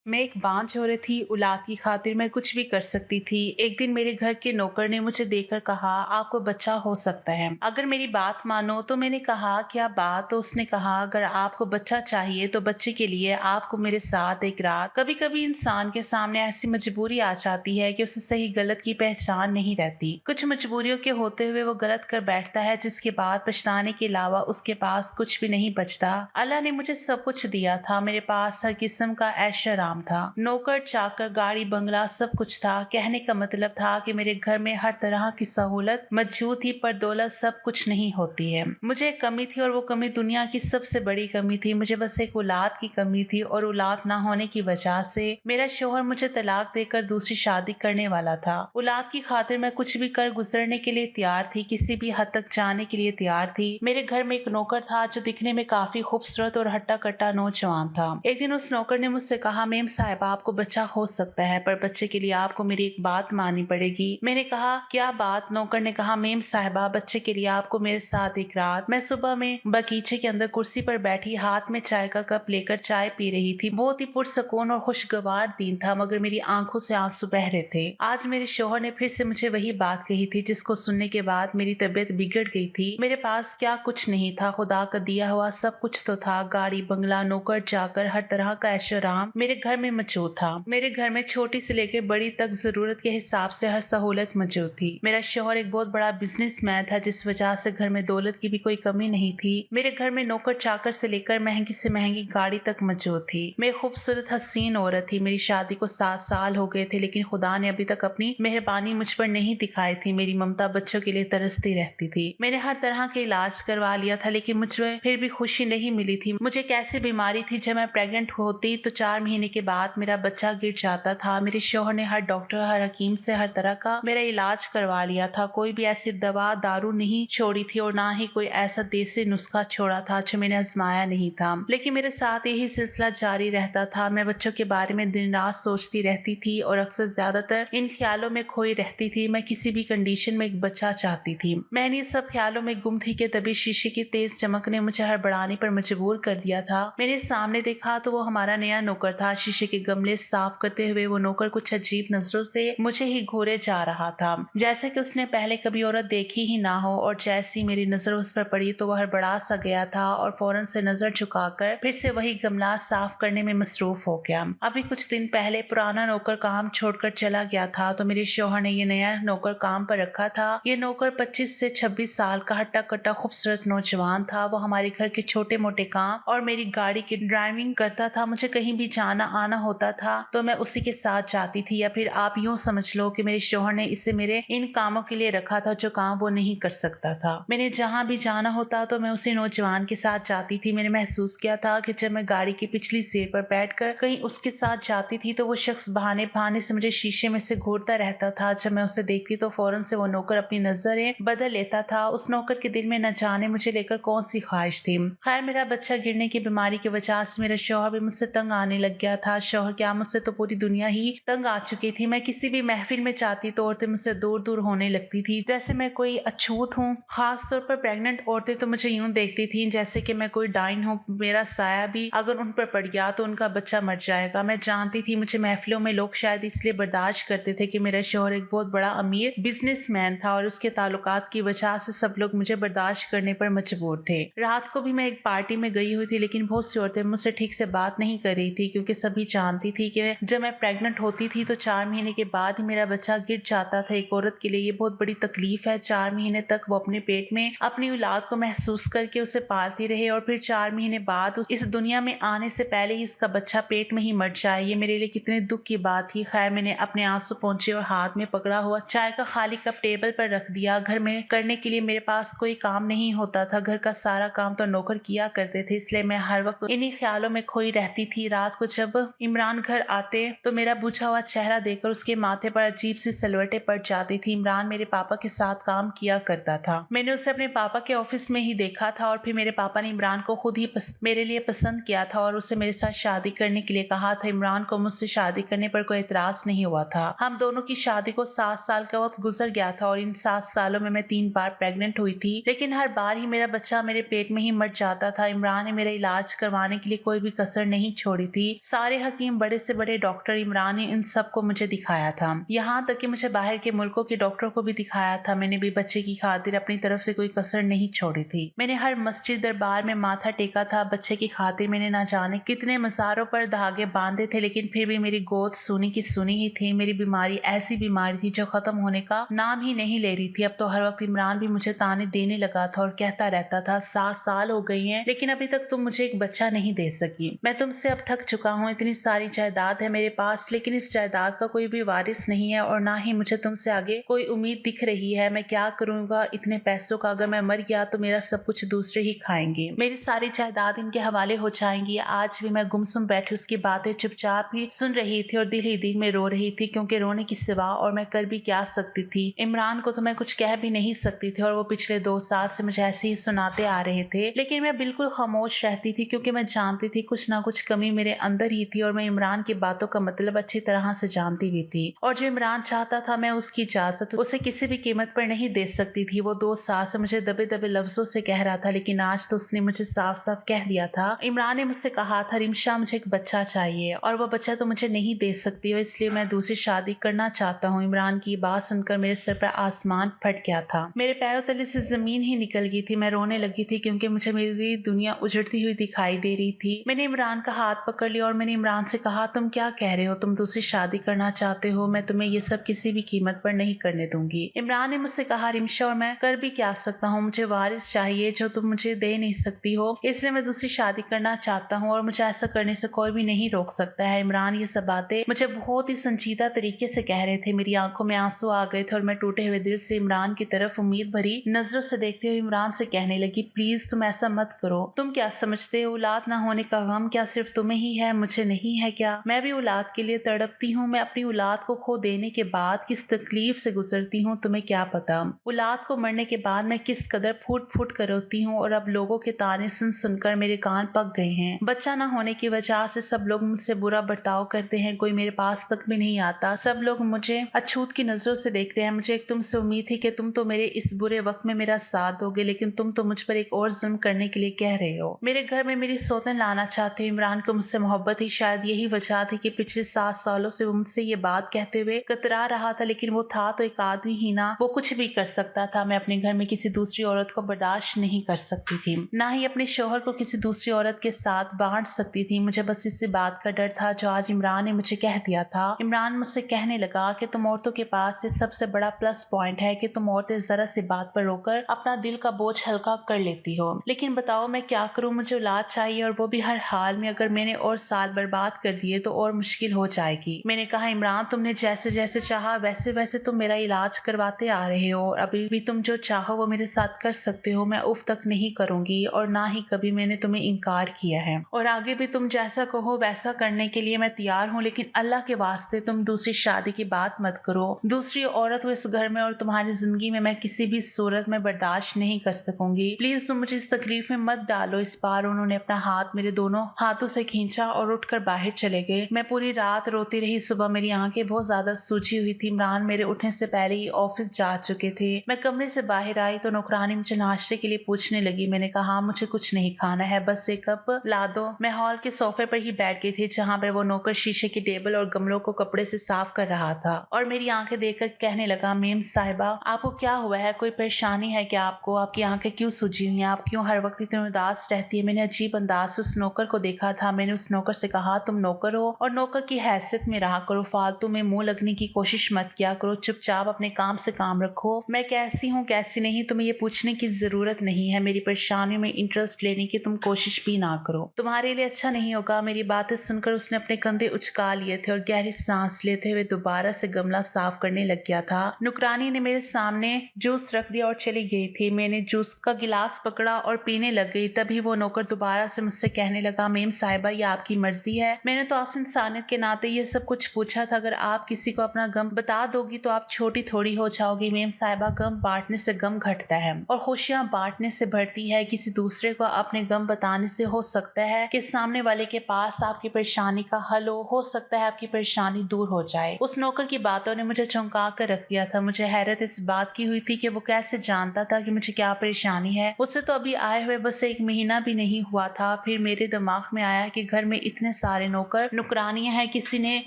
मैं एक बाँझ औरत थी, औलाद की खातिर मैं कुछ भी कर सकती थी। एक दिन मेरे घर के नौकर ने मुझे देखकर कहा, आपको बच्चा हो सकता है, अगर मेरी बात मानो। तो मैंने कहा, क्या बात? तो उसने कहा, अगर आपको बच्चा चाहिए तो बच्चे के लिए आपको मेरे साथ एक रात। कभी-कभी इंसान के सामने ऐसी मजबूरी आ जाती है कि उसे सही गलत की पहचान नहीं रहती। कुछ मजबूरियों के होते हुए वो गलत कर बैठता है, जिसके बाद पछताने के अलावा उसके पास कुछ भी नहीं बचता। अल्लाह ने मुझे सब कुछ दिया था। मेरे पास हर किस्म का ऐशो-आराम था, नौकर चाकर, गाड़ी बंगला, सब कुछ था। कहने का मतलब था कि मेरे घर में हर तरह की सहूलत मौजूद थी, पर दौलत सब कुछ नहीं होती है। मुझे एक कमी थी और वो कमी दुनिया की सबसे बड़ी कमी थी। मुझे बस एक औलाद की कमी थी और औलाद ना होने की वजह से मेरा शोहर मुझे तलाक देकर दूसरी शादी करने वाला था। औलाद की खातिर मैं कुछ भी कर गुजरने के लिए तैयार थी, किसी भी हद तक जाने के लिए तैयार थी। मेरे घर में एक नौकर था जो दिखने में काफी खूबसूरत और हट्टा-कट्टा नौजवान था। एक दिन उस नौकर ने मुझसे कहा, मेम साहिबा, आपको बच्चा हो सकता है, पर बच्चे के लिए आपको मेरी एक बात माननी पड़ेगी। मैंने कहा, क्या बात? नौकर ने कहा, मेम साहिबा, बच्चे के लिए आपको मेरे साथ एक रात। मैं सुबह में बगीचे के अंदर कुर्सी पर बैठी हाथ में चाय का कप लेकर चाय पी रही थी। बहुत ही पुरसकून और खुशगवार दिन था, मगर मेरी आंखों से आंसू बह रहे थे। आज मेरे शौहर ने फिर से मुझे वही बात कही थी, जिसको सुनने के बाद मेरी तबीयत बिगड़ गई थी। मेरे पास क्या कुछ नहीं था, खुदा का दिया हुआ सब कुछ तो था। गाड़ी बंगला, नौकर चाकर, हर तरह का ऐशो-आराम मेरे घर में मौजूद था। मेरे घर में छोटी से लेकर बड़ी तक जरूरत के हिसाब से हर सहूलत मौजूद थी। मेरा शौहर एक बहुत बड़ा बिजनेसमैन था, जिस वजह से घर में दौलत की भी कोई कमी नहीं थी। मेरे घर में नौकर चाकर से लेकर महंगी से महंगी गाड़ी तक मौजूद थी। मैं खूबसूरत हसीन औरत थी। मेरी शादी को 7 साल हो गए थे, लेकिन खुदा ने अभी तक अपनी मेहरबानी मुझ पर नहीं दिखाई थी। मेरी ममता बच्चों के लिए तरसती रहती थी। मैंने हर तरह के इलाज करवा लिया था, लेकिन मुझे फिर भी खुशी नहीं मिली थी। मुझे एक ऐसी बीमारी थी, जब मैं प्रेग्नेंट होती तो 4 महीने के बाद मेरा बच्चा गिर जाता था। मेरे शौहर ने हर डॉक्टर, हर हकीम से हर तरह का मेरा इलाज करवा लिया था। कोई भी ऐसी दवा दारू नहीं छोड़ी थी और ना ही कोई ऐसा देसी नुस्खा छोड़ा था जो मैंने आजमाया नहीं था। लेकिन मेरे साथ यही सिलसिला जारी रहता था। मैं बच्चों के बारे में दिन रात सोचती रहती थी और अक्सर ज्यादातर इन ख्यालों में खोई रहती थी। मैं किसी भी कंडीशन में एक बच्चा चाहती थी। मैं इन सब ख्यालों में गुम थी कि तभी शीशे की तेज चमक ने मुझे हड़बड़ाने पर मजबूर कर दिया था। मैंने सामने देखा तो वो हमारा नया नौकर था। शीशे के गमले साफ करते हुए वो नौकर कुछ अजीब नजरों से मुझे ही घूरे जा रहा था, जैसे कि उसने पहले कभी औरत देखी ही ना हो। और जैसी मेरी नजर उस पर पड़ी तो वह बड़ा सा गया था और फौरन से नजर झुकाकर फिर से वही गमला साफ करने में मसरूफ हो गया। अभी कुछ दिन पहले पुराना नौकर काम छोड़कर चला गया था, तो मेरे शौहर ने ये नया नौकर काम पर रखा था। ये नौकर 25 से 26 साल का हट्टा कट्टा खूबसूरत नौजवान था। वो हमारे घर के छोटे मोटे काम और मेरी गाड़ी की ड्राइविंग करता था। मुझे कहीं भी जाना आना होता था तो मैं उसी के साथ जाती थी, या फिर आप यूं समझ लो कि मेरे शौहर ने इसे मेरे इन कामों के लिए रखा था जो काम वो नहीं कर सकता था। मैंने जहां भी जाना होता तो मैं उसी नौजवान के साथ जाती थी। मैंने महसूस किया था कि जब मैं गाड़ी की पिछली सीट पर बैठकर कहीं उसके साथ जाती थी तो वो शख्स बहाने बहाने से मुझे शीशे में से घूरता रहता था। जब मैं उसे देखती तो फौरन से वो नौकर अपनी नजरें बदल लेता था। उस नौकर के दिल में न जाने मुझे लेकर कौन सी ख्वाहिश थी। खैर, मेरा बच्चा गिरने की बीमारी की वजह से मेरा शौहर भी मुझसे तंग आने लग गया था। शौहर क्या, मुझसे तो पूरी दुनिया ही तंग आ चुकी थी। मैं किसी भी महफिल में जाती तो औरतें मुझसे दूर दूर होने लगती थी, जैसे मैं कोई अछूत हूँ। खास तौर पर प्रेग्नेंट औरतें तो मुझे यूं देखती थी जैसे कि मैं कोई डाइन हूँ। मेरा साया भी अगर उन पर पड़ गया तो उनका बच्चा मर जाएगा। मैं जानती थी मुझे महफिलों में लोग शायद इसलिए बर्दाश्त करते थे कि मेरा शौहर एक बहुत बड़ा अमीर बिजनेसमैन था और उसके ताल्लुकात की वजह से सब लोग मुझे बर्दाश्त करने पर मजबूर थे। रात को भी मैं एक पार्टी में गई हुई थी, लेकिन बहुत सी औरतें मुझसे ठीक से बात नहीं कर रही थी, क्योंकि सभी जानती थी कि जब मैं प्रेग्नेंट होती थी तो 4 महीने के बाद ही मेरा बच्चा गिर जाता था। एक औरत के लिए ये बहुत बड़ी तकलीफ है। 4 महीने तक वो अपने पेट में अपनी औलाद को महसूस करके उसे पालती रहे और फिर 4 महीने बाद इस दुनिया में आने से पहले ही इसका बच्चा पेट में ही मर जाए। ये मेरे लिए कितने दुख की बात थी। खैर, मैंने अपने आंसू पहुंचे और हाथ में पकड़ा हुआ चाय का खाली कप टेबल पर रख दिया। घर में करने के लिए मेरे पास कोई काम नहीं होता था। घर का सारा काम तो नौकर किया करते थे, इसलिए मैं हर वक्त इन्हीं ख्यालों में खोई रहती थी। रात को जब इमरान घर आते तो मेरा बुझा हुआ चेहरा देखकर उसके माथे पर अजीब सी सलवटें पड़ जाती थी। इमरान मेरे पापा के साथ काम किया करता था। मैंने उसे अपने पापा के ऑफिस में ही देखा था और फिर मेरे पापा ने इमरान को खुद ही मेरे लिए पसंद किया था और उसे मेरे साथ शादी करने के लिए कहा था। इमरान को मुझसे शादी करने पर कोई एतराज नहीं हुआ था। हम दोनों की शादी को 7 साल का वक्त गुजर गया था और इन 7 सालों में मैं 3 बार प्रेग्नेंट हुई थी, लेकिन हर बार ही मेरा बच्चा मेरे पेट में ही मर जाता था। इमरान ने मेरा इलाज करवाने के लिए कोई भी कसर नहीं छोड़ी थी। सारी सारे हकीम, बड़े से बड़े डॉक्टर, इमरान ने इन सबको मुझे दिखाया था। यहाँ तक कि मुझे बाहर के मुल्कों के डॉक्टरों को भी दिखाया था। मैंने भी बच्चे की खातिर अपनी तरफ से कोई कसर नहीं छोड़ी थी। मैंने हर मस्जिद दरबार में माथा टेका था। बच्चे की खातिर मैंने ना जाने कितने मज़ारों पर धागे बांधे थे, लेकिन फिर भी मेरी गोद सुनी की सुनी ही थी। मेरी बीमारी ऐसी बीमारी थी जो खत्म होने का नाम ही नहीं ले रही थी। अब तो हर वक्त इमरान भी मुझे ताने देने लगा था और कहता रहता था 7 साल हो गई हैं, लेकिन अभी तक तुम मुझे एक बच्चा नहीं दे सकी। मैं तुमसे अब थक चुका हूँ। इतनी सारी जायदाद है मेरे पास, लेकिन इस जायदाद का कोई भी वारिस नहीं है और ना ही मुझे तुमसे आगे कोई उम्मीद दिख रही है। मैं क्या करूंगा इतने पैसों का? अगर मैं मर गया तो मेरा सब कुछ दूसरे ही खाएंगे। मेरी सारी जायदाद इनके हवाले हो जाएंगी। आज भी मैं गुमसुम बैठी उसकी बातें चुपचाप ही सुन रही थी और दिल ही दिल में रो रही थी, क्योंकि रोने की सिवा और मैं कर भी क्या सकती थी। इमरान को तो मैं कुछ कह भी नहीं सकती थी और वो पिछले 2 साल से मुझे ऐसे ही सुनाते आ रहे थे, लेकिन मैं बिल्कुल खामोश रहती थी, क्योंकि मैं जानती थी कुछ ना कुछ कमी मेरे अंदर ही थी और मैं इमरान की बातों का मतलब अच्छी तरह से जानती भी थी। और जो इमरान चाहता था मैं उसकी इजाजत उसे किसी भी कीमत पर नहीं दे सकती थी। वो 2 साल से मुझे दबे दबे लफ्जों से कह रहा था, लेकिन आज तो उसने मुझे साफ साफ कह दिया था। इमरान ने मुझसे कहा था, रिमशा मुझे एक बच्चा चाहिए और वो बच्चा तो मुझे नहीं दे सकती और इसलिए मैं दूसरी शादी करना चाहता हूँ। इमरान की बात सुनकर मेरे सर पर आसमान फट गया था। मेरे पैरों तले से जमीन ही निकल गई थी। मैं रोने लगी थी क्योंकि मुझे मेरी दुनिया उजड़ती हुई दिखाई दे रही थी। मैंने इमरान का हाथ पकड़ लिया और मैंने इमरान से कहा, तुम क्या कह रहे हो? तुम दूसरी शादी करना चाहते हो? मैं तुम्हें ये सब किसी भी कीमत पर नहीं करने दूंगी। इमरान ने मुझसे कहा, रिमशा और मैं कर भी क्या सकता हूँ? मुझे वारिस चाहिए जो तुम मुझे दे नहीं सकती हो, इसलिए मैं दूसरी शादी करना चाहता हूँ और मुझे ऐसा करने से कोई भी नहीं रोक सकता है। इमरान ये सब बातें मुझे बहुत ही संजीदा तरीके से कह रहे थे। मेरी आंखों में आंसू आ गए थे और मैं टूटे हुए दिल से इमरान की तरफ उम्मीद भरी नजरों से देखते हुए इमरान से कहने लगी, प्लीज तुम ऐसा मत करो। तुम क्या समझते हो औलाद ना होने का गम क्या सिर्फ तुम्हें ही है, मुझे नहीं है क्या? मैं भी औलाद के लिए तड़पती हूँ। मैं अपनी औलाद को खो देने के बाद किस तकलीफ से गुजरती हूँ तुम्हें क्या पता। औलाद को मरने के बाद मैं किस कदर फूट फूट कर रोती हूँ और अब लोगों के ताने सुन सुनकर मेरे कान पक गए हैं। बच्चा ना होने की वजह से सब लोग मुझसे बुरा बर्ताव करते हैं। कोई मेरे पास तक भी नहीं आता। सब लोग मुझे अछूत की नजरों से देखते हैं। मुझे एक तुमसे उम्मीद थी कि तुम तो मेरे इस बुरे वक्त में मेरा साथ दोगे, लेकिन तुम तो मुझ पर एक और जुल्म करने के लिए कह रहे हो। मेरे घर में मेरी सौतन लाना चाहते हो। इमरान को मुझसे मोहब्बत ही शायद यही वजह थी कि पिछले 7 सालों से वो मुझसे ये बात कहते हुए कतरा रहा था, लेकिन वो था तो एक आदमी ही ना, वो कुछ भी कर सकता था। मैं अपने घर में किसी दूसरी औरत को बर्दाश्त नहीं कर सकती थी, ना ही अपने शोहर को किसी दूसरी औरत के साथ बांट सकती थी। मुझे बस इसी बात का डर था जो आज इमरान ने मुझे कह दिया था। इमरान मुझसे कहने लगा कि तुम औरतों के पास ये सबसे बड़ा प्लस पॉइंट है कि तुम औरतें जरा सी बात पर रोकर अपना दिल का बोझ हल्का कर लेती हो। लेकिन बताओ मैं क्या करूं? मुझे औलाद चाहिए और वो भी हर हाल में। अगर मैंने और साल बर्बाद कर दिए तो और मुश्किल हो जाएगी। मैंने कहा, इमरान तुमने जैसे जैसे चाहा वैसे वैसे तुम मेरा इलाज करवाते आ रहे हो और अभी भी तुम जो चाहो वो मेरे साथ कर सकते हो। मैं उफ तक नहीं करूंगी और ना ही कभी मैंने तुम्हें इनकार किया है और आगे भी तुम जैसा कहो वैसा करने के लिए मैं तैयार हूँ, लेकिन अल्लाह के वास्ते तुम दूसरी शादी की बात मत करो। दूसरी औरत हो इस घर में और तुम्हारी जिंदगी में मैं किसी भी सूरत में बर्दाश्त नहीं कर सकूंगी। प्लीज तुम मुझे इस तकलीफ में मत डालो। इस बार उन्होंने अपना हाथ मेरे दोनों हाथों से खींचा और उठकर बाहर चले गए। मैं पूरी रात रोती रही। सुबह मेरी आंखें बहुत ज्यादा सूजी हुई थी। इमरान मेरे उठने से पहले ही ऑफिस जा चुके थे। मैं कमरे से बाहर आई तो नौकरानी मुझे नाश्ते के लिए पूछने लगी। मैंने कहा, मुझे कुछ नहीं खाना है, बस एक कप ला दो। मैं हॉल के सोफे पर ही बैठ गई थी जहाँ पर वो नौकर शीशे की टेबल और गमलों को कपड़े से साफ कर रहा था और मेरी आंखें देखकर कहने लगा, मेम साहिबा आपको क्या हुआ है? कोई परेशानी है क्या आपको? आपकी आंखें क्यों सूजी हुई हैं? आप क्यों हर वक्त इतनी उदास रहती है? मैंने अजीब अंदाज से उस नौकर को देखा था। मैंने उस नौकर से कहा, तुम नौकर हो और नौकर की हैसियत में रहा करो। फालतू में मुंह लगने की कोशिश मत किया करो। चुपचाप अपने काम से काम रखो। मैं कैसी हूँ कैसी नहीं तुम्हें ये पूछने की जरूरत नहीं है। मेरी परेशानियों में इंटरेस्ट लेने की तुम कोशिश भी ना करो। तुम्हारे लिए अच्छा नहीं होगा। मेरी बातें सुनकर उसने अपने कंधे उचका लिए थे और गहरी सांस लेते हुए दोबारा से गमला साफ करने लग गया था। नुकरानी ने मेरे सामने जूस रख दिया और चली गई थी। मैंने जूस का गिलास पकड़ा और पीने लग गई। तभी वो नौकर दोबारा से मुझसे कहने लगा, मेम साहिबा ये आपकी मर्जी है। मैंने तो आपसे इंसानियत के नाते ये सब कुछ पूछा था। अगर आप किसी को अपना गम बता दोगी तो आप छोटी थोड़ी हो जाओगी। मेम साहिबा गम बांटने से गम घटता है और खुशियां बांटने से बढ़ती है। किसी दूसरे को अपने गम बताने से हो सकता है कि सामने वाले के पास आपकी परेशानी का हल हो सकता है आपकी परेशानी दूर हो जाए। उस नौकर की बातों ने मुझे चौंका कर रख दिया था। मुझे हैरत इस बात की हुई थी कि वो कैसे जानता था कि मुझे क्या परेशानी है। उससे तो अभी आए हुए बस 1 महीना भी नहीं हुआ था। फिर मेरे दिमाग में आया कि घर में इतने सारे नौकर नुकरानियां हैं, किसी ने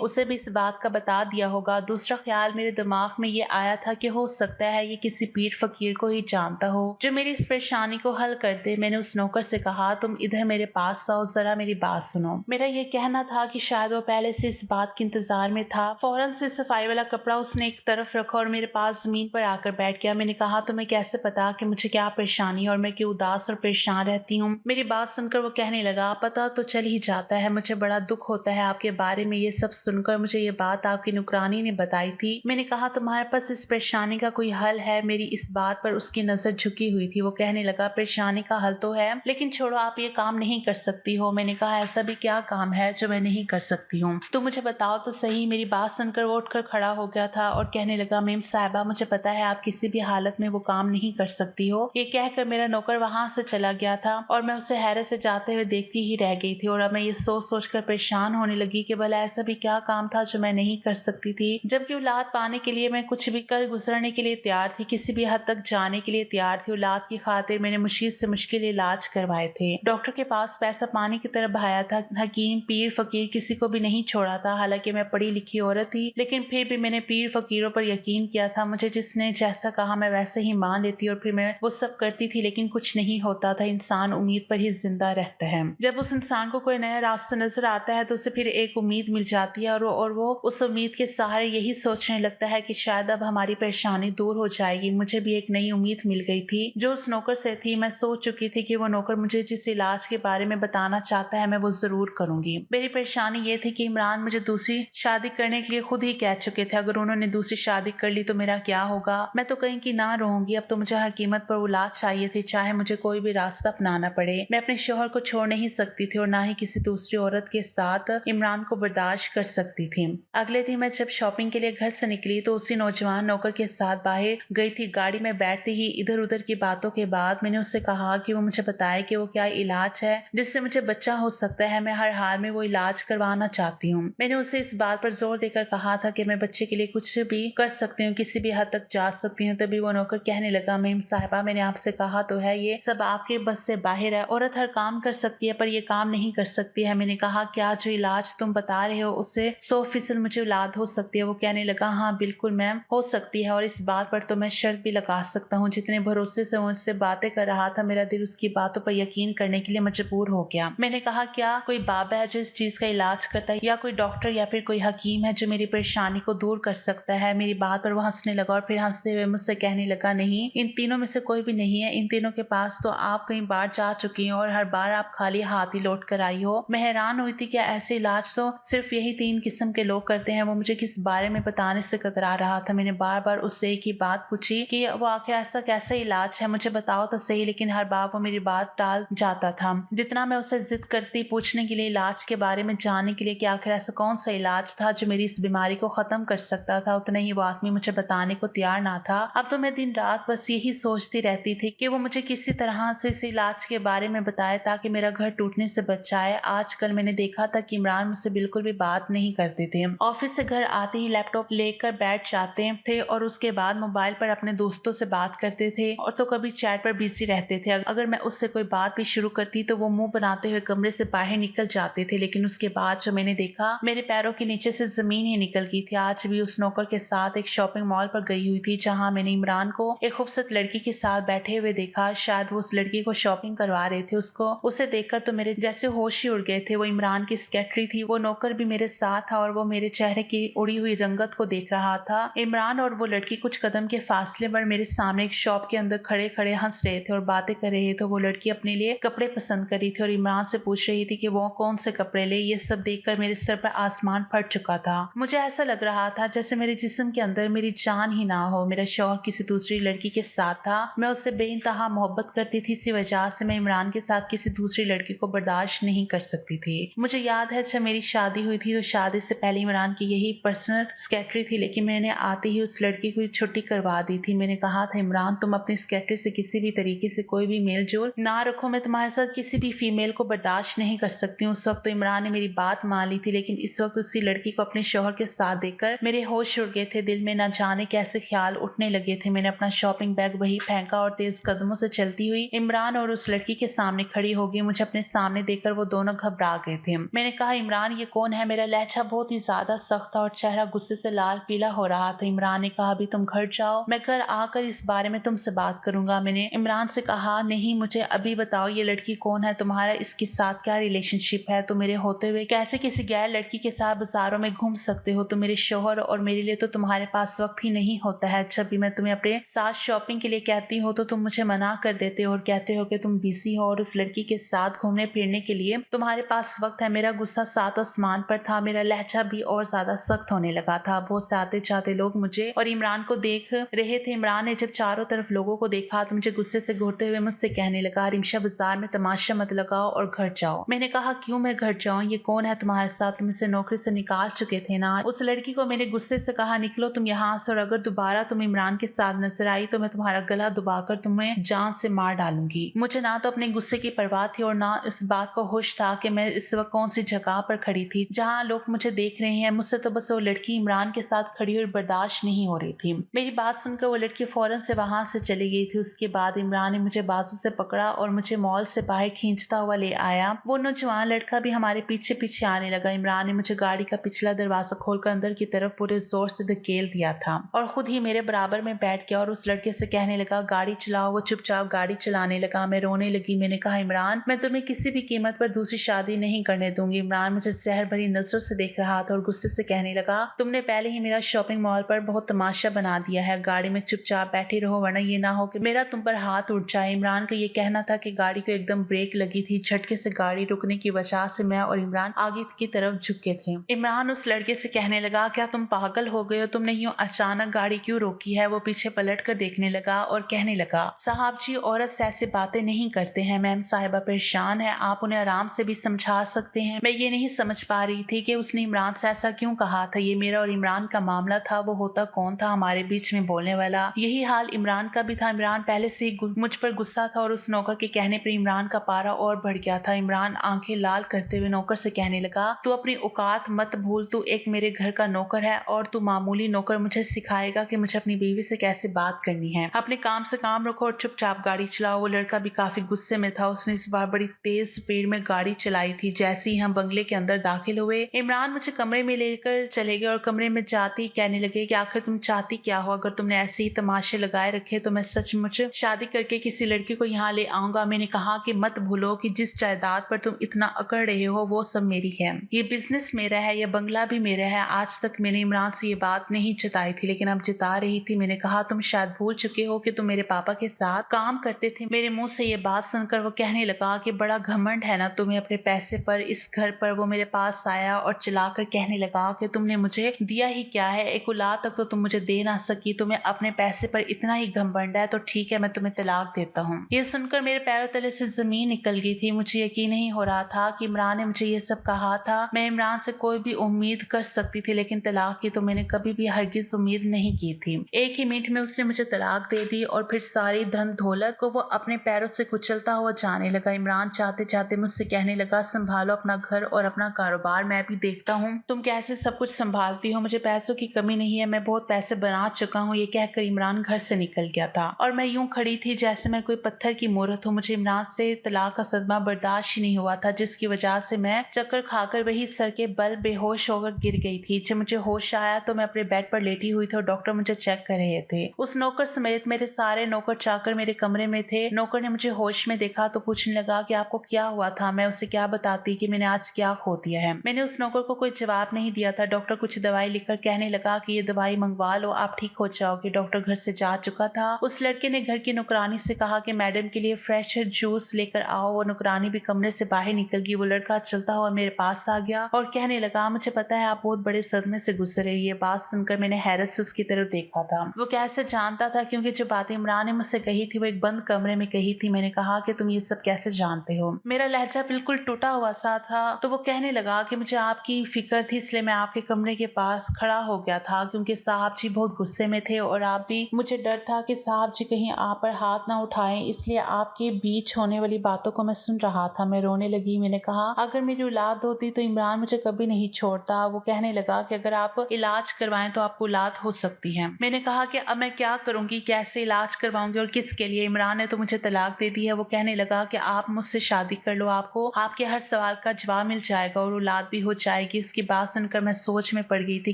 उसे भी इस बात का बता दिया होगा। दूसरा ख्याल मेरे दिमाग में ये आया था कि हो सकता है ये किसी पीर फकीर को ही जानता हो जो मेरी इस परेशानी को हल कर दे। मैंने उस नौकर से कहा, तुम इधर मेरे पास आओ, जरा मेरी बात सुनो। मेरा ये कहना था कि शायद वो पहले से इस बात के इंतजार में था। फौरन से सफाई वाला कपड़ा उसने एक तरफ रखा और मेरे पास जमीन पर आकर बैठ गया। मैंने कहा, तुम्हें कैसे पता कि मुझे क्या परेशानी और मैं क्यों उदास और परेशान रहती हूँ? मेरी बात सुनकर वो कहने लगा, पता तो चल ही जाता है, मुझे बड़ा दुख होता है आपके बारे में। ये सब सुनकर मुझे ये बात आपकी नुकरानी ने बताई थी। मैंने कहा, तुम्हारे पास इस परेशानी का कोई हल है? मेरी इस बात पर उसकी नजर झुकी हुई थी। वो कहने लगा, परेशानी का हल तो है, लेकिन छोड़ो, आप ये काम नहीं कर सकती हो। मैंने कहा, ऐसा भी क्या काम है जो मैं नहीं कर सकती हूँ? तो मुझे बताओ तो सही। मेरी बात सुनकर वो उठकर खड़ा हो गया था और कहने लगा, मेम साहिबा, मुझे पता है आप किसी भी हालत में वो काम नहीं कर सकती हो। ये कहकर मेरा नौकर वहां से चला गया था और मैं उसे हैरत से जाते हुए देखती ही रह गई थी। और अब मैं ये सोच सोच कर परेशान होने लगी कि भला ऐसा भी क्या काम था जो मैं नहीं कर सकती थी, जबकि औलाद पाने के लिए मैं कुछ भी कर गुजरने के लिए तैयार थी, किसी भी हद तक जाने के लिए तैयार थी। औलाद की खातिर मैंने मुश्किल से मुश्किल इलाज करवाए थे, डॉक्टर के पास पैसा पानी की तरह बहाया था, हकीम पीर फकीर किसी को भी नहीं छोड़ा था। हालांकि मैं पढ़ी लिखी औरत थी, लेकिन फिर भी मैंने पीर फकीरों पर यकीन किया था। मुझे जिसने जैसा कहा मैं वैसे ही मान लेती और फिर मैं वो सब करती थी, लेकिन कुछ नहीं होता था। इंसान उम्मीद पर ही जिंदा रहता है। जब उस इंसान को कोई नया रास्ता नजर आता है तो उसे फिर एक उम्मीद मिल जाती है और वो उस उम्मीद के सहारे यही सोचने लगता है कि शायद अब हमारी परेशानी दूर हो जाएगी। मुझे भी एक नई उम्मीद मिल गई थी जो उस नौकर से थी। मैं सोच चुकी थी कि वो नौकर मुझे जिस इलाज के बारे में बताना चाहता है मैं वो जरूर करूंगी। मेरी परेशानी ये थी कि इमरान मुझे दूसरी शादी करने के लिए खुद ही कह चुके थे। अगर उन्होंने दूसरी शादी कर ली तो मेरा क्या होगा? मैं तो कहीं की ना रहूंगी। अब तो मुझे हर कीमत पर औलाद चाहिए थी, चाहे मुझे कोई भी रास्ता अपनाना पड़े। मैं अपने शोहर को छोड़ नहीं सकती थी और ना ही किसी दूसरी औरत के साथ इमरान को बर्दाश्त कर सकती थी। अगले दिन मैं जब शॉपिंग के लिए घर से निकली तो उसी नौजवान नौकर के साथ बाहर गई थी। गाड़ी में बैठते ही इधर उधर की बातों के बाद मैंने उससे कहा कि वो मुझे बताए कि वो क्या इलाज है जिससे मुझे बच्चा हो सकता है। मैं हर हाल में वो इलाज करवाना चाहती हूँ। मैंने उसे इस बात पर जोर देकर कहा था कि मैं बच्चे के लिए कुछ भी कर सकती हूँ, किसी भी हद तक जा सकती हूँ। तभी वो नौकर कहने लगा, मेम साहिबा, मैंने आपसे कहा तो है, ये सब आपके बस से बाहर है। औरत हर काम कर सकती है पर ये काम नहीं कर सकती है। मैंने कहा, क्या जो इलाज तुम बता रहे हो उससे 100% मुझे औलाद हो सकती है? वो कहने लगा, हाँ बिल्कुल मैम, हो सकती है और इस बात पर तो मैं शर्त भी लगा सकता हूँ। जितने भरोसे से मुझसे बातें कर रहा था मेरा दिल उसकी बातों पर यकीन करने के लिए मजबूर हो गया। मैंने कहा, क्या कोई बाबा है जो इस चीज का इलाज करता है या कोई डॉक्टर या फिर कोई हकीम है जो मेरी परेशानी को दूर कर सकता है? मेरी बात पर वो हंसने लगा और फिर हंसते हुए मुझसे कहने लगा, नहीं, इन तीनों में से कोई भी नहीं है। इन तीनों के पास तो आप कई बार जा चुकी हैं और हर बार आप खाली हाथ ही लौट कर आई हो। मैं हैरान हुई थी कि ऐसे इलाज तो सिर्फ यही 3 किस्म के लोग करते हैं। वो मुझे किस बारे में बताने से कतरा रहा था। मैंने बार बार उससे एक ही बात पूछी कि वो आखिर ऐसा कैसा इलाज है, मुझे बताओ तो सही, लेकिन हर बार वो मेरी बात टाल जाता था। जितना मैं उसे जिद करती पूछने के लिए, इलाज के बारे में जानने के लिए कि आखिर ऐसा कौन सा इलाज था जो मेरी इस बीमारी को खत्म कर सकता था, उतना ही वो आदमी मुझे बताने को तैयार ना था। अब तो मैं दिन रात बस यही सोचती रहती थी कि वो मुझे किसी तरह से इस इलाज के बारे में बताए ताकि मेरा घर टूटने से बच जाए। आजकल मैंने देखा था कि इमरान मुझसे बिल्कुल भी बात नहीं करते थे। ऑफिस से घर आते ही लैपटॉप लेकर बैठ जाते थे और उसके बाद मोबाइल पर अपने दोस्तों से बात करते थे और तो कभी चैट पर बिजी रहते थे। अगर मैं उससे कोई बात भी शुरू करती तो वो मुंह बनाते हुए कमरे से बाहर निकल जाते थे। लेकिन उसके बाद जो मैंने देखा, मेरे पैरों के नीचे से जमीन ही निकल गई थी। आज भी उस नौकर के साथ एक शॉपिंग मॉल पर गई हुई थी जहां मैंने इमरान को एक खूबसूरत लड़की के साथ बैठे हुए देखा। शायद वो उस लड़की को शॉपिंग करवा रहे थे। उसे देखकर तो मेरे जैसे होश ही उड़ गए थे। वो इमरान की सेक्रेटरी थी। वो नौकर भी मेरे साथ था और वो मेरे चेहरे की उड़ी हुई रंगत को देख रहा था। इमरान और वो लड़की कुछ कदम के फासले पर मेरे सामने एक शॉप के अंदर खड़े खड़े हंस रहे थे और बातें कर रहे थे। वो लड़की अपने लिए कपड़े पसंद कर रही थी और इमरान से पूछ रही थी कि वो कौन से कपड़े ले। ये सब देखकर मेरे सर पर आसमान फट चुका था। मुझे ऐसा लग रहा था जैसे मेरे जिस्म के अंदर मेरी जान ही ना हो। मेरा शौहर किसी दूसरी लड़की के साथ था। मैं उससे बेइंतहा मोहब्बत करती थी। इसी वजह से मैं इमरान के साथ किसी दूसरी लड़की को बर्दाश्त नहीं कर सकती थी। मुझे याद है जब मेरी शादी हुई थी तो शादी से पहले इमरान की यही पर्सनल सेक्रेटरी थी, लेकिन मैंने आते ही उस लड़की को छुट्टी करवा दी थी। मैंने कहा था, इमरान तुम अपनी सेक्रेटरी से किसी भी तरीके से कोई भी मेल जोल ना रखो। मैं तुम्हारे साथ किसी भी फीमेल को बर्दाश्त नहीं कर सकती हूँ। उस वक्त तो इमरान ने मेरी बात मान ली थी, लेकिन इस वक्त उसी लड़की को अपने शौहर के साथ देखकर मेरे होश उड़ गए थे। दिल में न जाने कैसे ख्याल उठने लगे थे। मैंने अपना शॉपिंग बैग वही फेंका और तेज कदमों से चलती हुई इमरान और उस लड़की के सामने खड़ी हो गई। मुझे अपने सामने देखकर वो दोनों घबरा गए थे। मैंने कहा, इमरान ये कौन है? मेरा लहजा बहुत ही ज्यादा सख्त था और चेहरा गुस्से से लाल पीला हो रहा था। इमरान ने कहा, अभी तुम घर जाओ, मैं घर आकर इस बारे में तुमसे बात करूंगा। मैंने इमरान से कहा, नहीं, मुझे अभी बताओ ये लड़की कौन है तुम्हारा, इसके साथ क्या रिलेशनशिप है? तुम मेरे होते हुए कैसे किसी गैर लड़की के साथ बाजारों में घूम सकते हो? तुम मेरे शोहर और मेरे लिए तो तुम्हारे पास वक्त ही नहीं होता है। जब भी मैं तुम्हें अपने साथ शॉपिंग के लिए कहती हो तो तुम मुझे मना कर देते हो और कहते हो कि तुम बिजी हो और उस लड़की के साथ घूमने फिरने के लिए तुम्हारे पास वक्त है। मेरा गुस्सा सात आसमान पर था, मेरा लहजा भी और ज्यादा सख्त होने लगा था। बहुत से आते जाते लोग मुझे और इमरान को देख रहे थे। इमरान ने जब चारों तरफ लोगों को देखा तो मुझे गुस्से से घूरते हुए मुझसे कहने लगा, रिमशा, बाजार में तमाशा मत लगाओ और घर जाओ। मैंने कहा, क्यों मैं घर जाऊं? ये कौन है तुम्हारे साथ? तुम इसे नौकरी से निकाल चुके थे ना? उस लड़की को मैंने गुस्से से कहा, निकलो तुम यहाँ से, और अगर दोबारा तुम इमरान के साथ नजर आई तो मैं तुम्हारा गला दबाकर तुम्हें जान से मार डालूंगी। मुझे ना तो अपने गुस्से की परवाह थी और ना इस बात का होश था कि मैं इस वक्त कौन सी जगह पर खड़ी थी जहाँ लोग मुझे देख रहे हैं। मुझसे तो बस वो लड़की इमरान के साथ खड़ी और बर्दाश्त नहीं हो रही थी। मेरी बात सुनकर वो लड़की फौरन से वहां से चली गई थी। उसके बाद इमरान ने मुझे बाजू से पकड़ा और मुझे मॉल से बाहर खींचता हुआ ले आया। वो नौजवान लड़का भी हमारे पीछे पीछे आने लगा। इमरान ने मुझे गाड़ी का पिछला दरवाजा खोलकर अंदर की तरफ पूरे जोर से धकेल दिया था और खुद ही मेरे बराबर में बैठ गया और उस लड़के से कहने लगा, गाड़ी चलाओ। वो चुपचाप गाड़ी चलाने लगा। मैं रोने लगी। मैंने कहा, इमरान, मैं तुम्हें किसी भी कीमत पर दूसरी शादी नहीं करने दूंगी। इमरान मुझे जहर भरी नजरों से देख रहा था और गुस्से से कहने लगा, तुमने पहले ही मेरा शॉपिंग मॉल पर बहुत तमाशा बना दिया है। गाड़ी में चुपचाप बैठी रहो वरना ये ना हो कि मेरा तुम पर हाथ उठ जाए। इमरान का ये कहना था कि गाड़ी को एकदम ब्रेक लगी थी। झटके से गाड़ी रुकने की वजह से मैं और इमरान आगे की तरफ झुके थे। इमरान उस लड़के से कहने लगा, क्या तुम पागल हो गए हो? तुमने यूं अचानक गाड़ी क्यों रोकी है? वो पीछे पलट कर देखने लगा और कहने लगा, साहब जी, औरत से ऐसी बातें नहीं करते हैं। मैम साहिबा परेशान है, आप उन्हें आराम से भी समझा सकते हैं। मैं ये नहीं समझ पा रही थी कि उसने इमरान से ऐसा क्यों कहा था। ये मेरा और इमरान का मामला था, वो होता कौन था हमारे बीच में बोलने वाला? यही हाल इमरान का भी था। इमरान पहले से ही मुझ पर गुस्सा था और उस नौकर के कहने पर इमरान का पारा और बढ़ गया था। इमरान आंखें लाल करते हुए नौकर से कहने लगा, तू अपनी औकात मत भूल, तू एक मेरे घर का नौकर है और तू मामूली नौकर मुझे सिखाएगा कि मुझे अपनी बीवी से कैसे बात करनी है। अपने काम से काम रखो और चुपचाप गाड़ी चलाओ। वो लड़का भी काफी गुस्से में था। उसने इस बार बड़ी तेज स्पीड में गाड़ी चलाई थी। जैसे ही हम बंगले के अंदर दाखिल हुए, इमरान मुझे कमरे में लेकर चले गए और कमरे में जाते ही कहने लगे कि आखिर तुम चाहती क्या हो? अगर तुमने ऐसे ही तमाशे लगाए रखे तो मैं सचमुच शादी करके किसी लड़की को यहाँ ले आऊंगा। मैंने कहा कि मत भूलो कि जिस जायदाद पर तुम इतना अकड़ रहे हो वो सब मेरी है। ये बिजनेस मेरा है, ये बंगला भी मेरा है। आज तक मैंने इमरान से ये बात नहीं जताई थी लेकिन अब जता रही थी। मैंने कहा, तुम शायद भूल चुके हो कि तुम मेरे पापा के साथ काम करते थे। मेरे मुंह से ये बात सुनकर वो कहने लगा कि बड़ा घमंड है ना तुम्हें अपने पैसे पर, इस घर पर। वो मेरे पास आया और चिल्लाकर कहने लगा कि तुमने मुझे दिया ही क्या है? एक औलाद तक तो तुम मुझे दे ना सकी, तुम्हें अपने पैसे पर इतना ही घमंड है तो ठीक है, मैं तुम्हें तलाक देता हूँ। ये सुनकर मेरे पैरों तले से जमीन निकल गई थी। मुझे यकीन नहीं हो रहा था कि इमरान ने मुझे ये सब कहा था। मैं इमरान से कोई भी उम्मीद कर सकती थी लेकिन तलाक की तो मैंने कभी भी हरगिज उम्मीद नहीं की थी। एक ही मिनट में उसने मुझे तलाक दे दी और फिर सारी धन दौलत को वो अपने पैरों से कुचलता हुआ जाने लगा। इमरान चाहते चाहते मुझसे कहने लगा, संभालो अपना घर और अपना कारोबार, मैं भी देखता हूँ तुम कैसे सब कुछ संभालती हो। मुझे पैसों की कमी नहीं है, मैं बहुत पैसे बना चुका हूँ। ये कहकर इमरान घर से निकल गया था और मैं यूं खड़ी थी जैसे मैं कोई पत्थर की मूर्त हूँ। मुझे इमरान से तलाक का सदमा बर्दाश्त ही नहीं हुआ था जिसकी वजह से मैं चक्कर खाकर वही सर के बल बेहोश होकर गिर गई थी। जब मुझे होश आया तो मैं अपने बेड पर लेटी हुई थी और डॉक्टर मुझे चेक कर रहे थे। उस नौकर समेत मेरे सारे नौकर चाकर मेरे कमरे में थे। नौकर ने मुझे होश में देखा तो पूछने लगा कि आपको क्या हुआ था। मैं उसे क्या बताती कि मैंने आज क्या खो दिया है। मैंने उस नौकर को कोई जवाब नहीं दिया था। डॉक्टर कुछ दवाई लिखकर कहने लगा कि ये दवाई मंगवा लो, आप ठीक हो जाओगे। डॉक्टर घर से जा चुका था। उस लड़के ने घर की नौकरानी से कहा कि मैडम के लिए फ्रेश जूस लेकर आओ। वो नौकरानी भी कमरे से बाहर निकल गई। वो लड़का चलता हुआ मेरे पास आ गया और कहने लगा, मुझे पता है आप बहुत बड़े सदमे से गुजरे। ये बात सुनकर मैंने हैरत से उसकी तरफ देखा था। वो कैसे जानता था? क्योंकि जो बातें इमरान ने मुझसे कही थी वो एक बंद कमरे में कही थी। मैंने कहा कि तुम ये सब कैसे जानते हो? मेरा लहजा बिल्कुल टूटा हुआ सा था। तो वो कहने लगा कि मुझे आपकी फिक्र थी इसलिए मैं आपके कमरे के पास खड़ा हो गया था क्योंकि साहब जी बहुत गुस्से में थे और आप भी। मुझे डर था कि साहब जी कहीं आप पर हाथ ना उठाएं, इसलिए आपके बीच होने वाली बातों को मैं सुन रहा था। मैं रोने लगी। मैंने कहा, अगर मेरी औलाद होती तो इमरान मुझे कभी नहीं छोड़ता। वो कहने लगा कि अगर आप इलाज करवाएं तो आपको औलाद हो सकती है। मैंने कहा कि अब मैं क्या करूंगी, कैसे इलाज करवाऊंगी और किसके लिए? इमरान ने तो मुझे तलाक दे दी है। वो कहने लगा कि आप मुझसे शादी कर लो, आपको आपके हर सवाल सवाल का जवाब मिल जाएगा और औलाद भी हो जाएगी। उसकी बात सुनकर मैं सोच में पड़ गई थी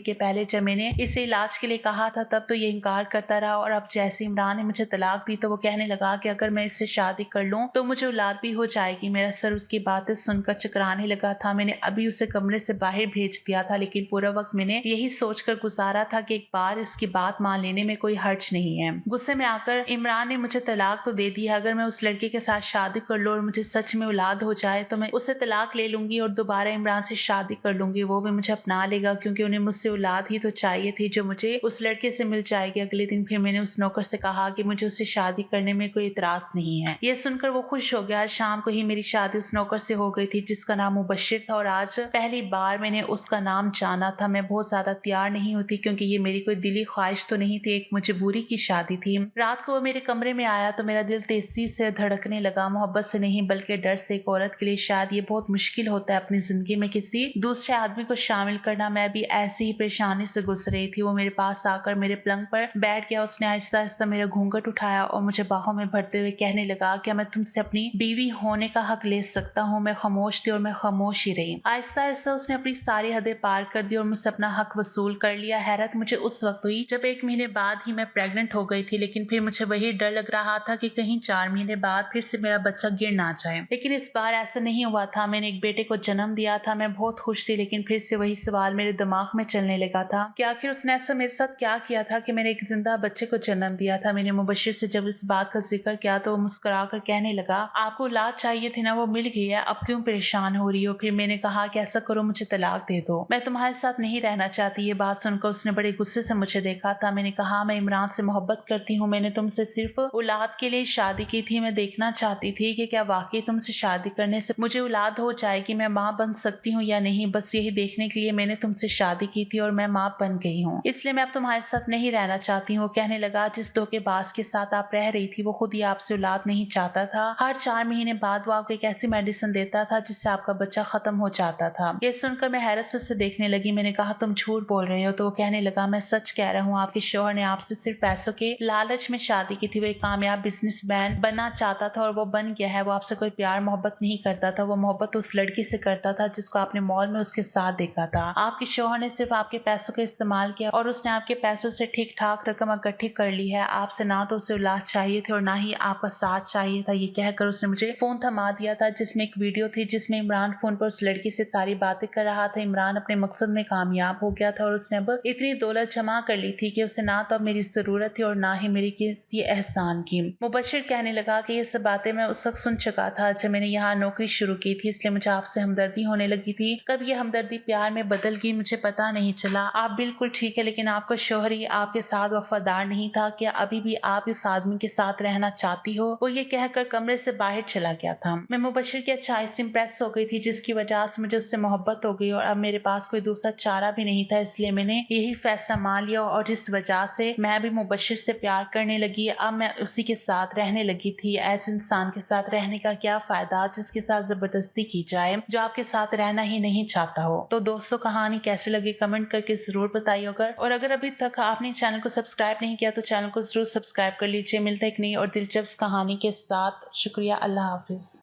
कि पहले जब मैंने इसे इलाज के लिए कहा था तब तो ये इनकार करता रहा, और अब जैसे इमरान ने मुझे तलाक दी तो वो कहने लगा कि अगर मैं इससे शादी कर लूं तो मुझे औलाद भी हो जाएगी। मेरा सर उसकी बातें सुनकर चकराने लगा था। मैंने अभी उसे कमरे से बाहर भेज दिया था, लेकिन पूरा वक्त मैंने यही सोचकर गुजारा था कि एक बार इसकी बात मान लेने में कोई हर्ज नहीं है। गुस्से में आकर इमरान ने मुझे तलाक तो दे दिया। अगर मैं उस लड़के के साथ शादी कर लूं और मुझे सच में औलाद हो जाए तो मैं उससे तलाक ले लूंगी और दोबारा इमरान से शादी कर लूंगी। वो भी मुझे अपना लेगा क्योंकि उन्हें मुझसे औलाद ही तो चाहिए थी जो मुझे उस लड़के से मिल जाएगी। अगले दिन फिर मैंने उस नौकर से कहा कि मुझे उससे शादी करने में कोई इतराज नहीं है। ये सुनकर वो खुश हो गया। शाम को ही मेरी शादी उस नौकर से हो गई थी जिसका नाम मुबशिर था, और आज पहली बार मैंने उसका नाम जाना था। मैं बहुत ज्यादा तैयार नहीं होती क्योंकि ये मेरी कोई दिली ख्वाहिश तो नहीं थी, एक मजबूरी की शादी थी। रात को वो मेरे कमरे में आया तो मेरा दिल तेजी से धड़कने लगा, मोहब्बत से नहीं बल्कि डर से। एक औरत के लिए शायद ये बहुत मुश्किल होता है अपनी जिंदगी में किसी दूसरे आदमी को शामिल करना। मैं भी ऐसी ही परेशानी से गुजर रही थी। वो मेरे पास आकर मेरे पलंग पर बैठ गया। उसने आहिस्ता आहिस्ता मेरा घूंघट उठाया और मुझे बाहों में भरते हुए कहने लगा कि मैं तुमसे अपनी बीवी होने का हक ले सकता हूँ। मैं खामोश थी और मैं खामोश ही रही। आहिस्ता आहिस्ता उसने अपनी सारी हदें पार कर दी और मुझसे अपना हक वसूल कर लिया। हैरत मुझे उस वक्त हुई जब 1 महीने बाद ही मैं प्रेग्नेंट हो गई थी, लेकिन फिर मुझे वही डर लग रहा था कि कहीं 4 महीने बाद फिर से मेरा बच्चा गिर ना जाए। लेकिन इस बार ऐसा नहीं हुआ था। मैंने एक बेटे को जन्म दिया था। मैं बहुत खुश थी, लेकिन फिर से वही सवाल मेरे दिमाग में चलने लगा था कि आखिर उसने ऐसा मेरे साथ क्या किया था कि मैंने एक जिंदा बच्चे को जन्म दिया था। मैंने मुबशिर से जब इस बात का जिक्र किया तो वो मुस्कुरा कर कहने लगा, आपको औलाद चाहिए थी ना, वो मिल गई है, अब क्यों परेशान हो रही हो। फिर मैंने कहा कि ऐसा करो, मुझे तलाक दे दो, मैं तुम्हारे साथ नहीं रहना चाहती। ये बात सुनकर उसने बड़े गुस्से से मुझे देखा था। मैंने कहा, मैं इमरान से मोहब्बत करती हूँ, मैंने तुमसे सिर्फ औलाद के लिए शादी की थी। मैं देखना चाहती थी कि क्या वाकई तुमसे शादी करने से मुझे औलाद हो जाएगी, मैं माँ बन सकती हूँ या नहीं। बस यही देखने के लिए मैंने तुमसे शादी की थी और मैं माँ बन गई हूँ, इसलिए मैं अब तुम्हारे साथ नहीं रहना चाहती हूँ। कहने लगा, जिस धोखेबाज के साथ आप रह रही थी वो खुद ही आपसे औलाद नहीं चाहता था। हर 4 महीने बाद वो आपको एक ऐसी मेडिसिन देता था जिससे आपका बच्चा खत्म हो जाता था। ये सुनकर मैं हैरत से उसे देखने लगी। मैंने कहा, तुम झूठ बोल रहे हो। तो वो कहने लगा, मैं सच कह रहा हूँ, आपके शौहर ने आपसे सिर्फ पैसों के लालच में शादी की थी। वो एक कामयाब बिजनेसमैन बनना चाहता था और वो बन गया है। वो आपसे कोई प्यार मोहब्बत नहीं करता था, वो मोहब्बत उस लड़की से करता था जिसको आपने मॉल में उसके साथ देखा था। आपके शौहर ने सिर्फ आपके पैसों का इस्तेमाल किया और उसने आपके पैसों से ठीक ठाक रकम इकट्ठी कर ली है। आपसे ना तो उसे औलाद चाहिए थे और ना ही आपका साथ चाहिए था। ये कहकर उसने मुझे फोन थमा दिया था जिसमें एक वीडियो थी जिसमें इमरान फोन पर उस लड़की से सारी बातें कर रहा था। इमरान अपने मकसद में कामयाब हो गया था और उसने अब इतनी दौलत जमा कर ली थी कि उसे ना तो अब मेरी जरूरत थी और ना ही मेरी किसी एहसान की। मुबशिर कहने लगा कि ये सब बातें मैं उस वक्त सुन चुका था जब मैंने यहाँ नौकरी शुरू की थी, इसलिए मुझे आपसे हमदर्दी होने लगी थी। कब ये हमदर्दी प्यार में बदल गई मुझे पता नहीं चला। आप बिल्कुल ठीक है, लेकिन आपका शौहर ही आपके साथ वफादार नहीं था। क्या अभी भी आप इस आदमी के साथ रहना चाहती हो? वो ये कहकर कमरे से बाहर चला गया था। मैं मुबशिर की अच्छाई से इंप्रेस हो गई थी जिसकी वजह से मुझे उससे मोहब्बत हो गई और अब मेरे पास कोई दूसरा चारा भी नहीं था, इसलिए मैंने यही फैसला मान लिया और जिस वजह से मैं भी मुबशिर से प्यार करने लगी। अब मैं उसी के साथ रहने लगी थी। ऐसे इंसान के साथ रहने का क्या फायदा जिसके साथ जबरदस्ती की जाए, जो आपके साथ रहना ही नहीं चाहता हो। तो दोस्तों, कहानी कैसी लगी कमेंट करके जरूर बताइएगा और अगर अभी तक आपने चैनल को सब्सक्राइब नहीं किया तो चैनल को जरूर सब्सक्राइब कर लीजिए। मिलता है एक नई और दिलचस्प कहानी के साथ। शुक्रिया। अल्लाह हाफिज।